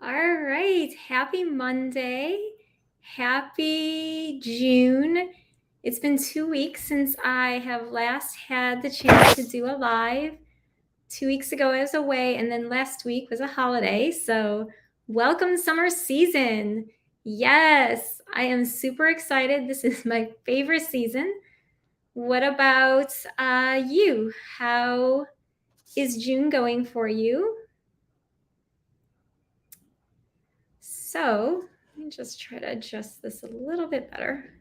All right. Happy Monday. Happy June. It's been 2 weeks since I have last had the chance to do a live. 2 weeks ago, I was away, and then last week was a holiday. So, welcome summer season. Yes, I am super excited. This is my favorite season. What about you? How is June going for you? So, let me just try to adjust this a little bit better.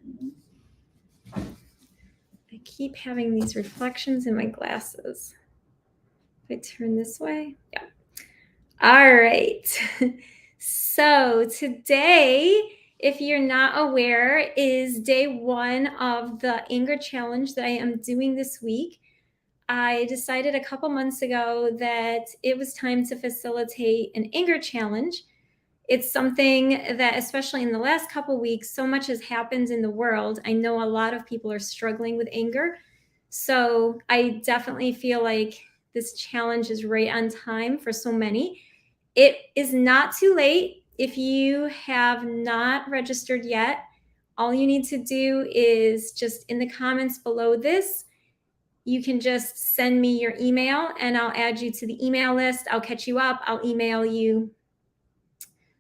I keep having these reflections in my glasses. If I turn this way, yeah. All right. So today, if you're not aware, is day one of the anger challenge that I am doing this week. I decided a couple months ago that it was time to facilitate an anger challenge. It's something that, especially in the last couple weeks, so much has happened in the world. I know a lot of people are struggling with anger. So I definitely feel like this challenge is right on time for so many. It is not too late. If you have not registered yet, all you need to do is just in the comments below this, you can just send me your email and I'll add you to the email list. I'll catch you up. I'll email you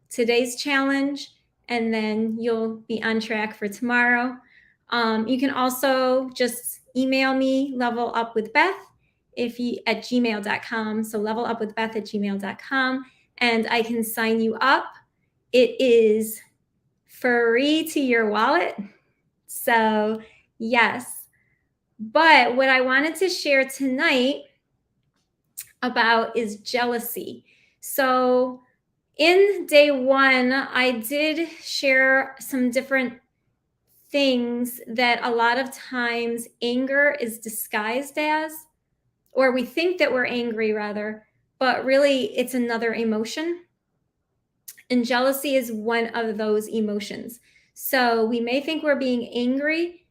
today's challenge, and then you'll be on track for tomorrow. You can also just email me levelupwithbeth at gmail.com. So levelupwithbeth at gmail.com, and I can sign you up. It is free to your wallet. So yes, but what I wanted to share tonight about is jealousy. So in day one, I did share some different things that a lot of times anger is disguised as, or we think that we're angry rather, but really it's another emotion. And jealousy is one of those emotions. So we may think we're being angry,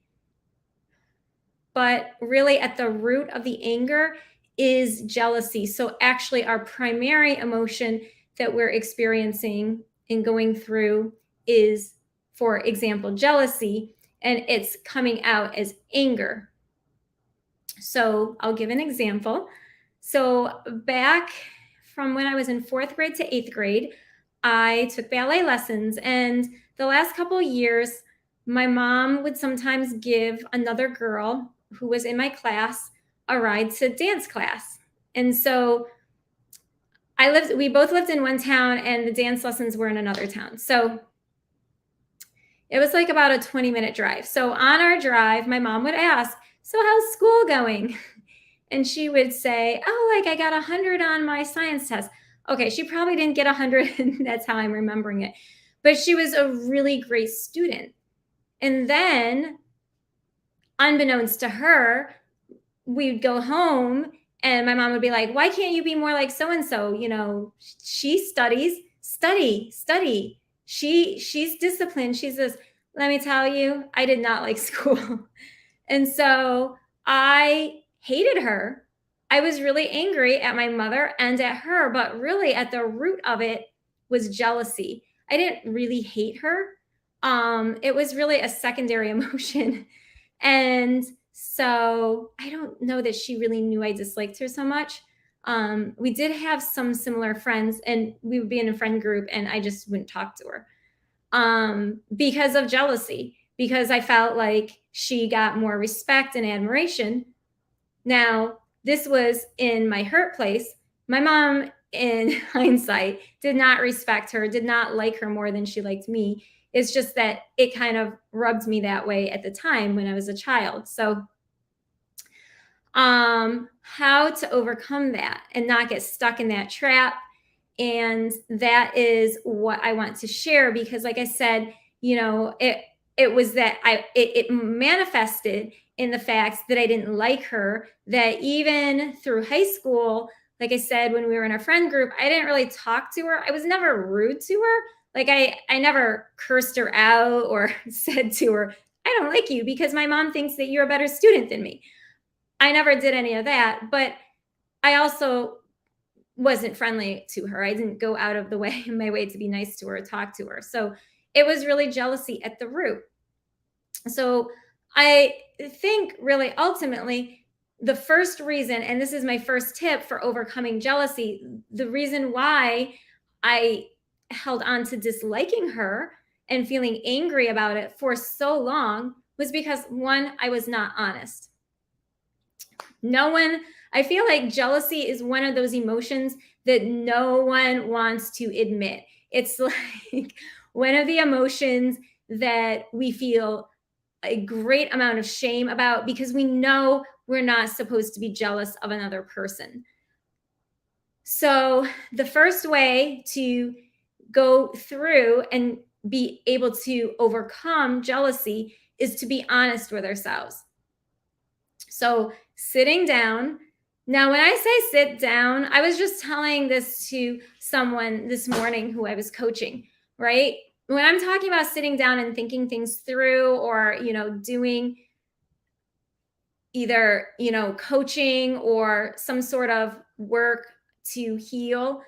but really at the root of the anger is jealousy. So actually, our primary emotion that we're experiencing and going through is, for example, jealousy, and it's coming out as anger. So I'll give an example. So back from when I was in 4th grade to 8th grade, I took ballet lessons, and the last couple of years, my mom would sometimes give another girl who was in my class a ride to dance class. And so we both lived in one town and the dance lessons were in another town. So it was like about a 20-minute drive. So on our drive, my mom would ask, "So how's school going?" And she would say, "Oh, like I got 100 on my science test." Okay, she probably didn't get 100. That's how I'm remembering it. But she was a really great student. And then, unbeknownst to her, we'd go home and my mom would be like, "Why can't you be more like so-and-so? You know, she studies, study. She's disciplined. She's this." Let me tell you, I did not like school. And so I hated her. I was really angry at my mother and at her, but really at the root of it was jealousy. I didn't really hate her. It was really a secondary emotion. And so I don't know that she really knew I disliked her so much. We did have some similar friends, and we would be in a friend group, and I just wouldn't talk to her because of jealousy, because I felt like she got more respect and admiration. Now, this was in my hurt place. My mom, in hindsight, did not respect her, did not like her more than she liked me. It's just that it kind of rubbed me that way at the time when I was a child. So, how to overcome that and not get stuck in that trap. And that is what I want to share, because like I said, it was that it manifested in the fact that I didn't like her, that even through high school, like I said, when we were in a friend group, I didn't really talk to her. I was never rude to her. Like I never cursed her out or said to her, "I don't like you because my mom thinks that you're a better student than me." I never did any of that. But I also wasn't friendly to her. I didn't go out of the way my way to be nice to her, talk to her. So it was really jealousy at the root. So I think really ultimately the first reason, and this is my first tip for overcoming jealousy, the reason why I held on to disliking her and feeling angry about it for so long was because one, I was not honest. No one, I feel like jealousy is one of those emotions that no one wants to admit. It's like one of the emotions that we feel a great amount of shame about because we know we're not supposed to be jealous of another person. So, the first way to go through and be able to overcome jealousy is to be honest with ourselves. So, sitting down. Now, when I say sit down, I was just telling this to someone this morning who I was coaching, right? When I'm talking about sitting down and thinking things through or, doing either, coaching or some sort of work to heal,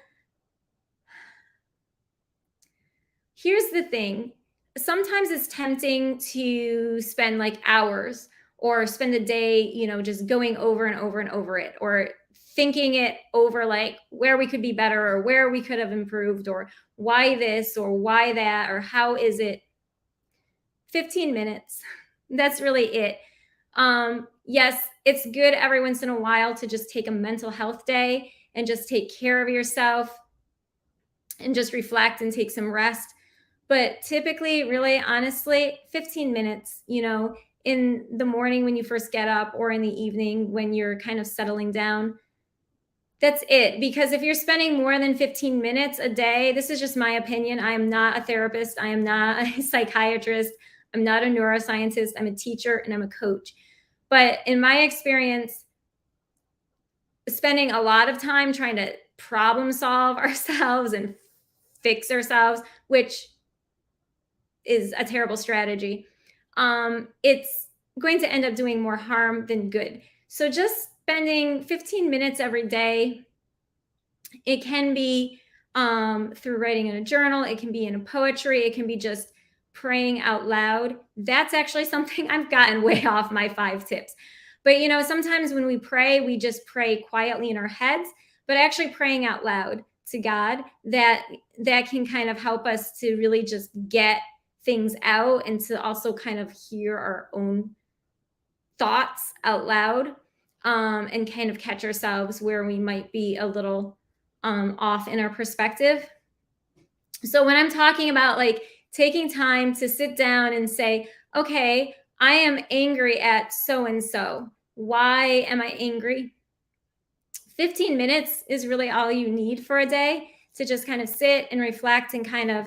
here's the thing. Sometimes it's tempting to spend like hours or spend a day, just going over and over and over it or thinking it over like where we could be better or where we could have improved or why this or why that or how is it. 15 minutes. That's really it. Yes, it's good every once in a while to just take a mental health day and just take care of yourself and just reflect and take some rest. But typically, really honestly, 15 minutes, in the morning when you first get up or in the evening when you're kind of settling down. That's it. Because if you're spending more than 15 minutes a day, this is just my opinion. I am not a therapist. I am not a psychiatrist. I'm not a neuroscientist. I'm a teacher and I'm a coach. But in my experience, spending a lot of time trying to problem solve ourselves and fix ourselves, which is a terrible strategy, it's going to end up doing more harm than good. So just spending 15 minutes every day, it can be through writing in a journal, it can be in a poetry, it can be just praying out loud. That's actually something I've gotten way off my 5 tips. But sometimes when we pray, we just pray quietly in our heads, but actually praying out loud to God, that can kind of help us to really just get things out and to also kind of hear our own thoughts out loud, and kind of catch ourselves where we might be a little off in our perspective. So when I'm talking about like taking time to sit down and say, okay, I am angry at so and so. Why am I angry? 15 minutes is really all you need for a day to just kind of sit and reflect and kind of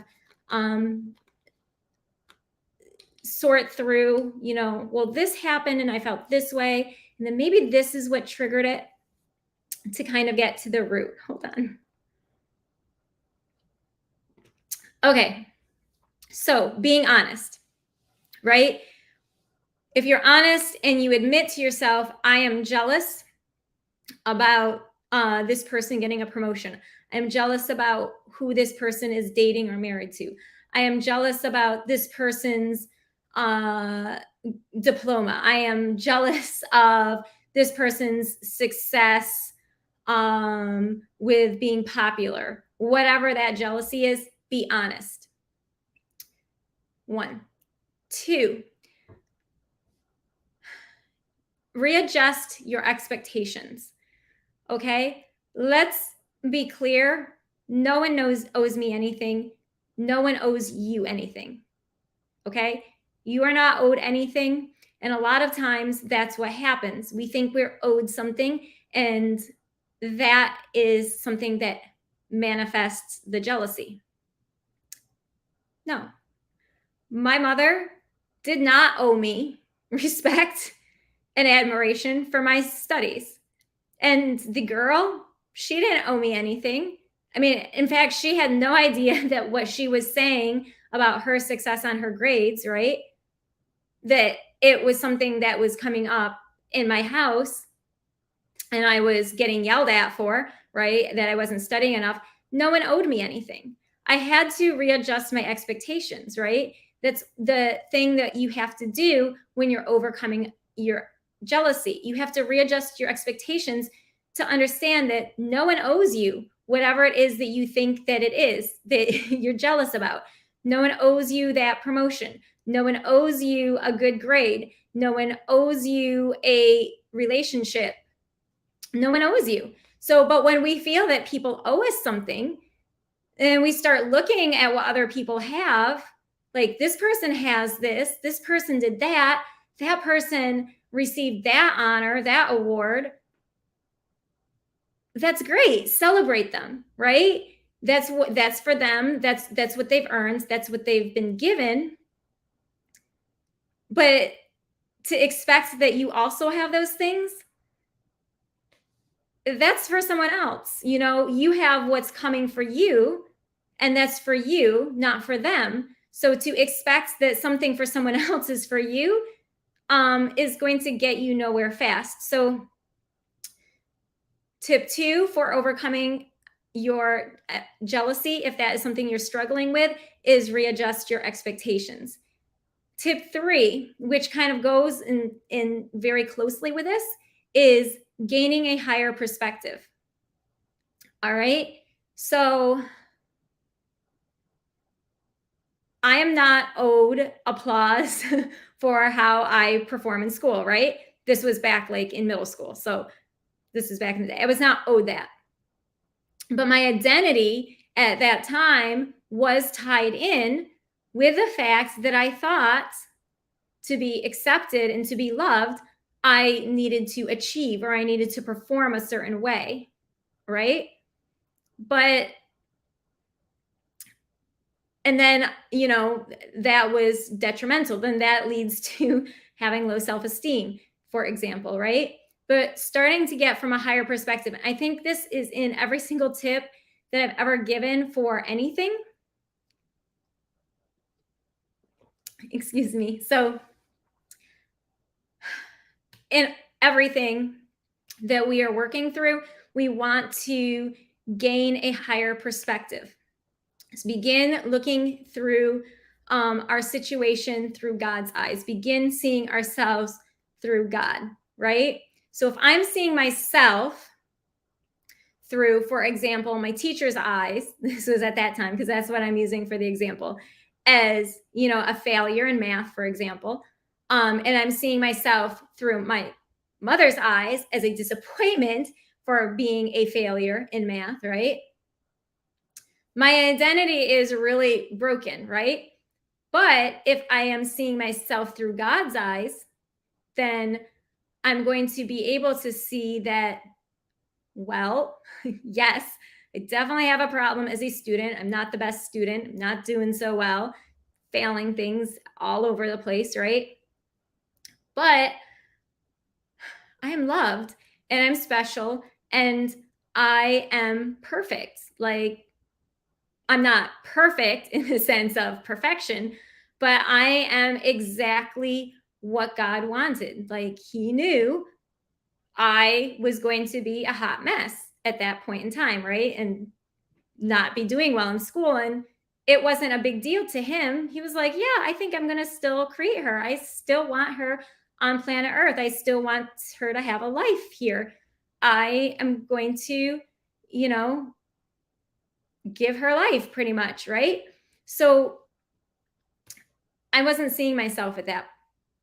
sort through, well, this happened and I felt this way. And then maybe this is what triggered it, to kind of get to the root. Hold on. Okay. So being honest, right? If you're honest and you admit to yourself, I am jealous about this person getting a promotion. I'm jealous about who this person is dating or married to. I am jealous about this person's diploma. I am jealous of this person's success with being popular. Whatever that jealousy is, be honest. 1. 2, readjust your expectations. Okay? Let's be clear. No one owes me anything. No one owes you anything. Okay? You are not owed anything. And a lot of times that's what happens. We think we're owed something, and that is something that manifests the jealousy. No. My mother did not owe me respect and admiration for my studies. And the girl, she didn't owe me anything. I mean, in fact, she had no idea that what she was saying about her success on her grades, right? That it was something that was coming up in my house and I was getting yelled at for. right? That I wasn't studying enough. No one owed me anything. I had to readjust my expectations, right? That's the thing that you have to do when you're overcoming your jealousy. You have to readjust your expectations to understand that no one owes you whatever it is that you think that it is that you're jealous about. No one owes you that promotion. No one owes you a good grade. No one owes you a relationship. No one owes you. So, but when we feel that people owe us something, and we start looking at what other people have, like this person has this person did that, that person received that honor, that award. That's great. Celebrate them, right? That's for them. That's what they've earned. That's what they've been given. But to expect that you also have those things, that's for someone else. You have what's coming for you, and that's for you, not for them. So to expect that something for someone else is for you is going to get you nowhere fast. So tip 2 for overcoming your jealousy, if that is something you're struggling with, is readjust your expectations. Tip 3, which kind of goes in very closely with this, is gaining a higher perspective. All right. So I am not owed applause for how I perform in school, right? This was back like in middle school. So this is back in the day. I was not owed that. But my identity at that time was tied in with the fact that I thought to be accepted and to be loved, I needed to achieve or I needed to perform a certain way, right? And then, that was detrimental. Then that leads to having low self-esteem, for example, right? But starting to get from a higher perspective. I think this is in every single tip that I've ever given for anything. Excuse me. So in everything that we are working through, we want to gain a higher perspective. So begin looking through our situation through God's eyes. Begin seeing ourselves through God, right? So if I'm seeing myself through, for example, my teacher's eyes, this was at that time because that's what I'm using for the example, as a failure in math, for example, and I'm seeing myself through my mother's eyes as a disappointment for being a failure in math, right? My identity is really broken, right? But if I am seeing myself through God's eyes, then I'm going to be able to see that, well, yes, I definitely have a problem as a student. I'm not the best student. I'm not doing so well, failing things all over the place, right? But I am loved and I'm special and I am perfect. Like, I'm not perfect in the sense of perfection, but I am exactly what God wanted. Like, He knew I was going to be a hot mess at that point in time, right? And not be doing well in school. And it wasn't a big deal to Him. He was like, yeah, I think I'm going to still create her. I still want her on planet Earth. I still want her to have a life here. I am going to, give her life pretty much, right? So I wasn't seeing myself at that.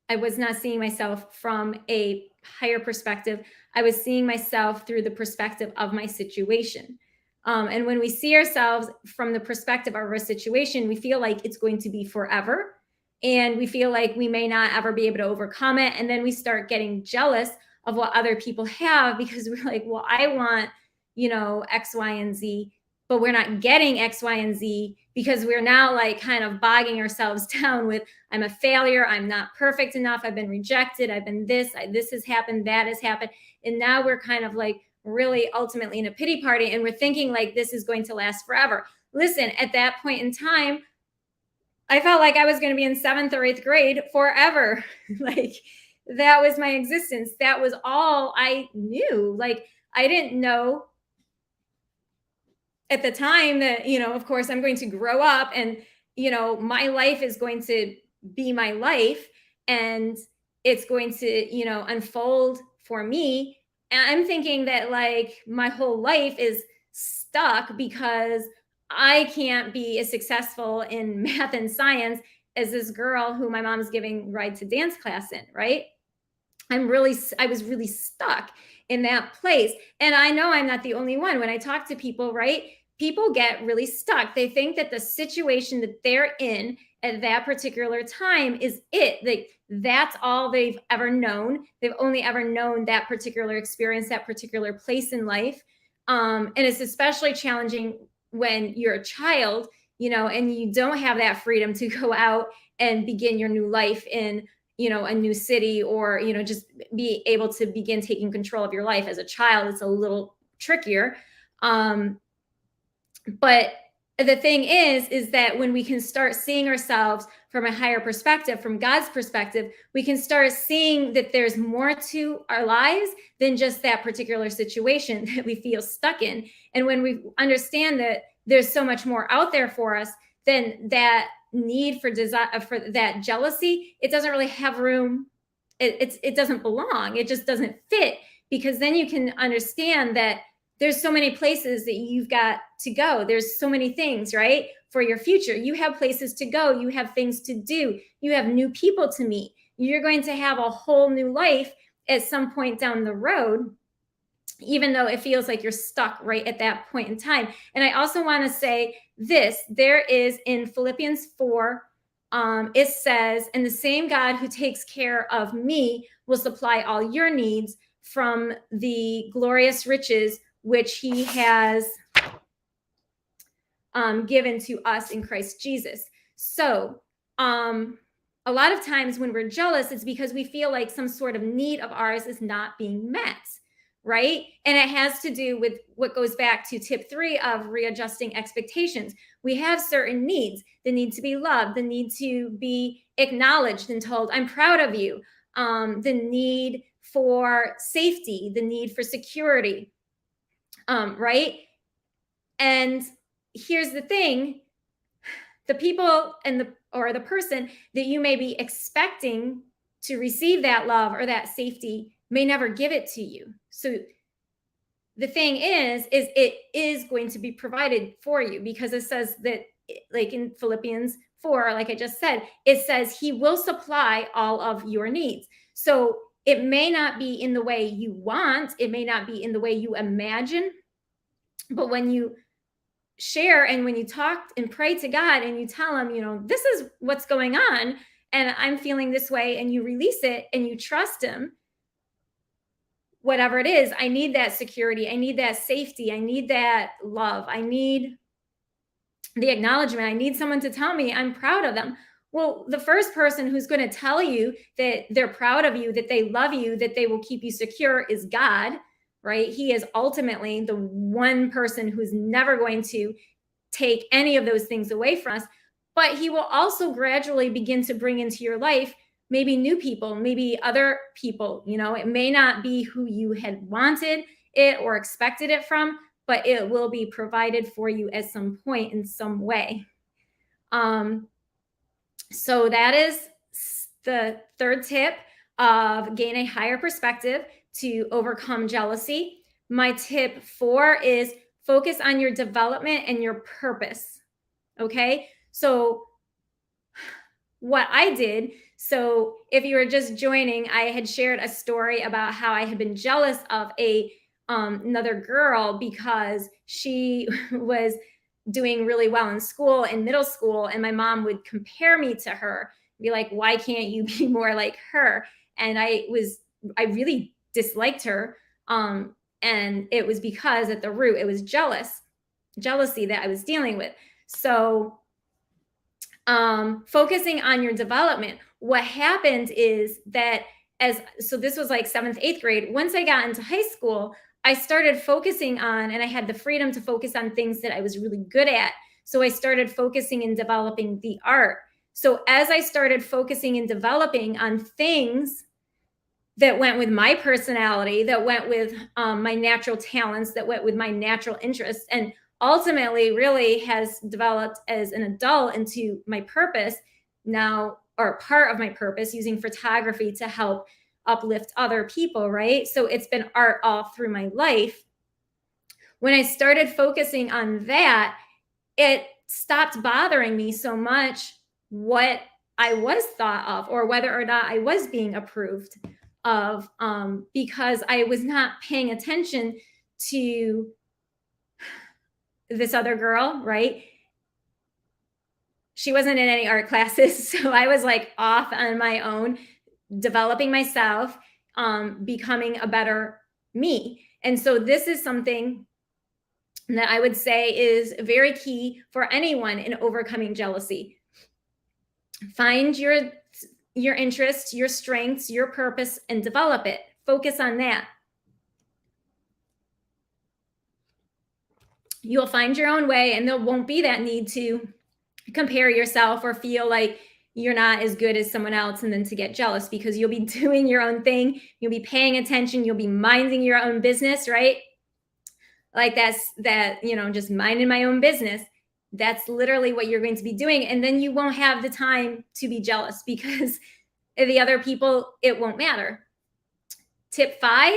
I was not seeing myself from a higher perspective. I was seeing myself through the perspective of my situation. And when we see ourselves from the perspective of our situation, we feel like it's going to be forever. And we feel like we may not ever be able to overcome it. And then we start getting jealous of what other people have because we're like, well, I want, X, Y, and Z, but we're not getting X, Y, and Z because we're now like kind of bogging ourselves down with, I'm a failure. I'm not perfect enough. I've been rejected. I've been this has happened. That has happened. And now we're kind of like really ultimately in a pity party. And we're thinking like this is going to last forever. Listen, at that point in time, I felt like I was going to be in 7th or 8th grade forever. Like that was my existence. That was all I knew. Like I didn't know at the time that, of course, I'm going to grow up and, my life is going to be my life, and it's going to, unfold for me. And I'm thinking that like my whole life is stuck because I can't be as successful in math and science as this girl who my mom's giving ride to dance class in, right? I was really stuck in that place. And I know I'm not the only one. When I talk to people, right? People get really stuck. They think that the situation that they're in at that particular time is it. Like that's all they've ever known. They've only ever known that particular experience, that particular place in life. And it's especially challenging when you're a child, and you don't have that freedom to go out and begin your new life in a new city, or just be able to begin taking control of your life. As a child, it's a little trickier. But the thing is that when we can start seeing ourselves from a higher perspective, from God's perspective, we can start seeing that there's more to our lives than just that particular situation that we feel stuck in. And when we understand that there's so much more out there for us, then that need for desire, for that jealousy, it doesn't really have room. It doesn't belong. It just doesn't fit, because then you can understand that there's so many places that you've got to go. There's so many things, right? For your future. You have places to go. You have things to do. You have new people to meet. You're going to have a whole new life at some point down the road, even though it feels like you're stuck right at that point in time. And I also want to say this, there is in Philippians 4, it says, and the same God who takes care of me will supply all your needs from the glorious riches which he has given to us in Christ Jesus. So a lot of times when we're jealous, it's because we feel like some sort of need of ours is not being met, right? And it has to do with what goes back to tip 3 of readjusting expectations. We have certain needs, the need to be loved, the need to be acknowledged and told, I'm proud of you, the need for safety, the need for security, right? And here's the thing, the people and the person that you may be expecting to receive that love or that safety may never give it to you. So the thing is it is going to be provided for you, because it says that, like in Philippians 4, like I just said, it says he will supply all of your needs. So it may not be in the way you want, it may not be in the way you imagine, but when you share and when you talk and pray to God and you tell him, this is what's going on and I'm feeling this way, and you release it and you trust him, whatever it is, I need that security, I need that safety, I need that love, I need the acknowledgement, I need someone to tell me I'm proud of them. Well, the first person who's going to tell you that they're proud of you, that they love you, that they will keep you secure is God, right? He is ultimately the one person who's never going to take any of those things away from us. But he will also gradually begin to bring into your life maybe new people, maybe other people. It may not be who you had wanted it or expected it from, but it will be provided for you at some point in some way. So that is the third tip of gain a higher perspective to overcome jealousy. My tip 4 is focus on your development and your purpose. Okay. So what I did, so if you were just joining, I had shared a story about how I had been jealous of another girl because she was doing really well in school, in middle school, and my mom would compare me to her, be like, why can't you be more like her? And I really disliked her, and it was because at the root it was jealousy that I was dealing with. So focusing on your development, what happened is that so this was like 7th, 8th grade. Once I got into high school, I started focusing on, and I had the freedom to focus on things that I was really good at. So I started focusing and developing the art. So as I started focusing and developing on things that went with my personality, that went with my natural talents, that went with my natural interests, and ultimately really has developed as an adult into my purpose now, or part of my purpose, using photography to help uplift other people, right? So it's been art all through my life. When I started focusing on that, it stopped bothering me so much what I was thought of or whether or not I was being approved of, because I was not paying attention to this other girl, right? She wasn't in any art classes. So I was like off on my own, developing myself, becoming a better me. And so this is something that I would say is very key for anyone in overcoming jealousy. Find your interests, your strengths, your purpose, and develop it. Focus on that. You'll find your own way, and there won't be that need to compare yourself or feel like you're not as good as someone else and then to get jealous, because you'll be doing your own thing. You'll be paying attention. You'll be minding your own business, right? Like just minding my own business. That's literally what you're going to be doing. And then you won't have the time to be jealous, because the other people, it won't matter. Tip 5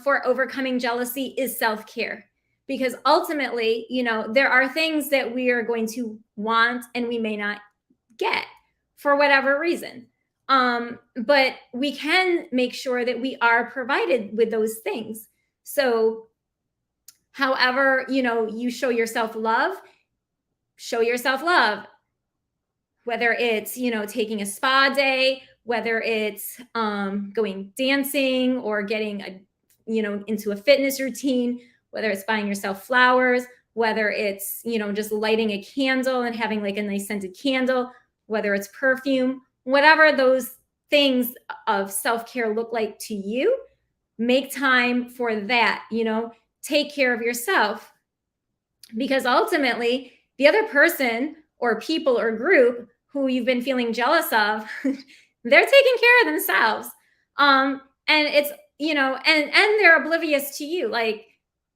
for overcoming jealousy is self-care. Because ultimately, there are things that we are going to want and we may not get for whatever reason. But we can make sure that we are provided with those things. So however, you show yourself love, whether it's, taking a spa day, whether it's going dancing or getting into a fitness routine, whether it's buying yourself flowers, whether it's, just lighting a candle and having like a nice scented candle, whether it's perfume, whatever those things of self-care look like to you, make time for that, take care of yourself, because ultimately the other person or people or group who you've been feeling jealous of, they're taking care of themselves. And it's, and they're oblivious to you. Like,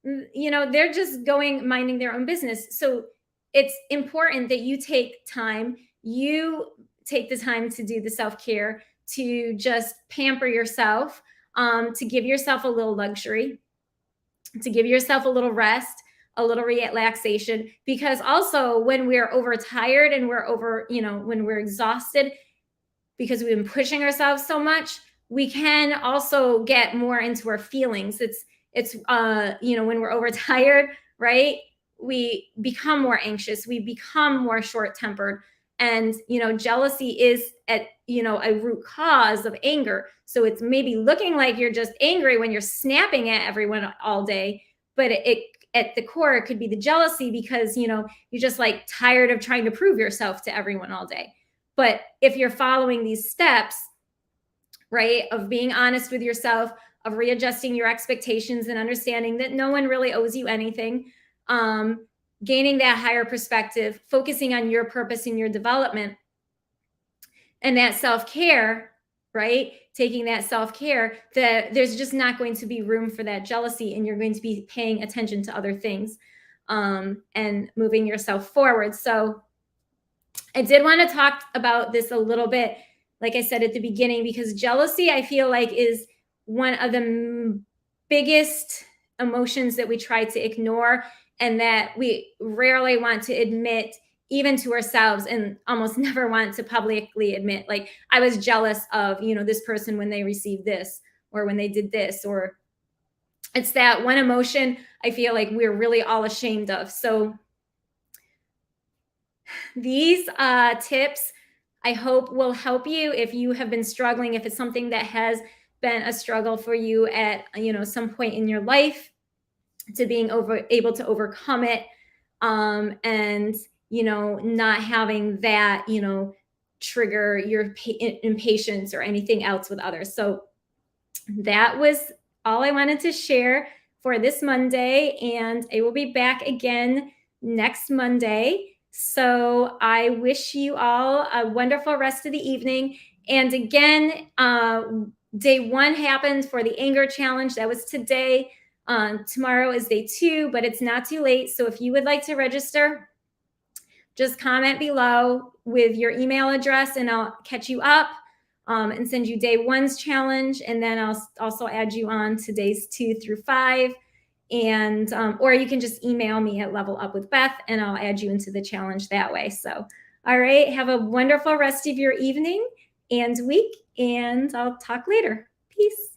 they're just minding their own business. So it's important that you take the time to do the self-care, to just pamper yourself, to give yourself a little luxury, to give yourself a little rest, a little relaxation. Because also when we're overtired and when we're exhausted because we've been pushing ourselves so much, we can also get more into our feelings. It's when we're overtired, right? We become more anxious, we become more short-tempered. And, jealousy is a root cause of anger. So it's maybe looking like you're just angry when you're snapping at everyone all day, but at the core, it could be the jealousy because, you're just like tired of trying to prove yourself to everyone all day. But if you're following these steps, right, of being honest with yourself, of readjusting your expectations and understanding that no one really owes you anything, gaining that higher perspective, focusing on your purpose and your development, and that self-care, right? Taking that self-care, that there's just not going to be room for that jealousy, and you're going to be paying attention to other things, and moving yourself forward. So I did want to talk about this a little bit, like I said at the beginning, because jealousy, I feel like, is one of the biggest emotions that we try to ignore and that we rarely want to admit, even to ourselves, and almost never want to publicly admit. Like, I was jealous of, this person when they received this or when they did this, or it's that one emotion I feel like we're really all ashamed of. So these tips, I hope, will help you if you have been struggling, if it's something that has been a struggle for you at some point in your life, to being able to overcome it, and not having that trigger your impatience or anything else with others. So that was all I wanted to share for this Monday, and I will be back again next Monday. So I wish you all a wonderful rest of the evening. And again, day 1 happened for the anger challenge. That was today. Tomorrow is day 2, but it's not too late. So if you would like to register, just comment below with your email address and I'll catch you up and send you day 1's challenge. And then I'll also add you on to days 2 through 5. And or you can just email me at levelupwithbeth and I'll add you into the challenge that way. So, all right, have a wonderful rest of your evening and week, and I'll talk later. Peace.